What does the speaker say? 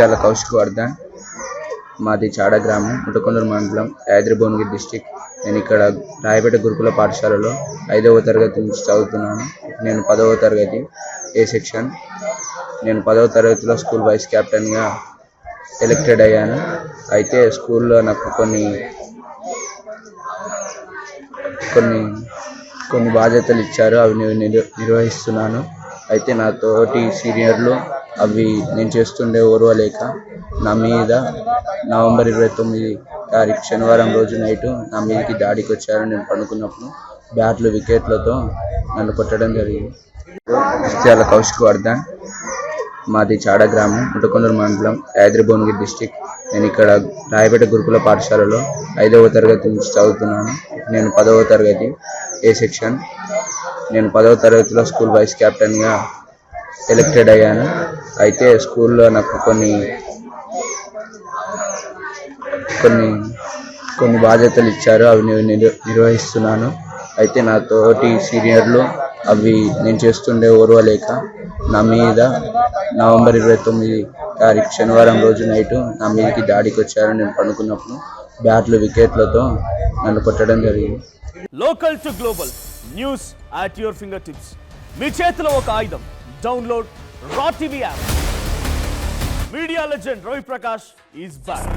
జగిత్యాల కౌశిక్ వర్ధన్. మాది చాడ గ్రామం, ముటకొండూరు మండలం, యాదాద్రి భువనగిరి డిస్టిక్. నేను ఇక్కడ రాయపేట గురుకుల పాఠశాలలో 5వ తరగతి నుంచి చదువుతున్నాను. నేను 10వ తరగతి ఏ సెక్షన్. నేను 10వ తరగతిలో స్కూల్ వైస్ కెప్టెన్గా ఎలక్టెడ్ అయ్యాను. అయితే స్కూల్లో నాకు కొన్ని బాధ్యతలు ఇచ్చారు, అవి నేను నిర్వహిస్తున్నాను. అయితే నా తోటి సీనియర్లు అవి నేను చేస్తుండే ఓర్వలేక నా మీద నవంబర్ 29 తారీఖు శనివారం రోజు నైటు నా మీదకి దాడికి వచ్చారు. నేను పడుకున్నప్పుడు బ్యాట్లు వికెట్లతో నన్ను కొట్టడం జరిగింది. జగిత్యాల కౌశిక్ వర్ధన్. మాది చాడ గ్రామం, ముటకొండూరు మండలం, యాదాద్రి భువనగిరి డిస్టిక్. నేను ఇక్కడ రాయపేట గురుకుల పాఠశాలలో 5వ తరగతి నుంచి చదువుతున్నాను. నేను 10వ తరగతి ఏ సెక్షన్. నేను 10వ తరగతిలో స్కూల్ వైస్ కెప్టెన్గా ఎలక్టెడ్ అయ్యాను. అయితే స్కూల్లో నాకు కొన్ని బాధ్యతలు ఇచ్చారు, అవి నేను నిర్వహిస్తున్నాను. అయితే నా తోటి సీనియర్లు అవి నేను చేస్తుండే ఓర్వలేక నా మీద నవంబర్ 29 తారీఖు శనివారం రోజు నైటు నా మీదకి దాడికి వచ్చారు. నేను పడుకున్నప్పుడు బ్యాట్లు వికెట్లతో నన్ను కొట్టడం జరిగింది. Local to global news at your fingertips. మీ చేతిలో ఒక ఆయుధం. Download R TV app. Media legend Ravi Prakash is back.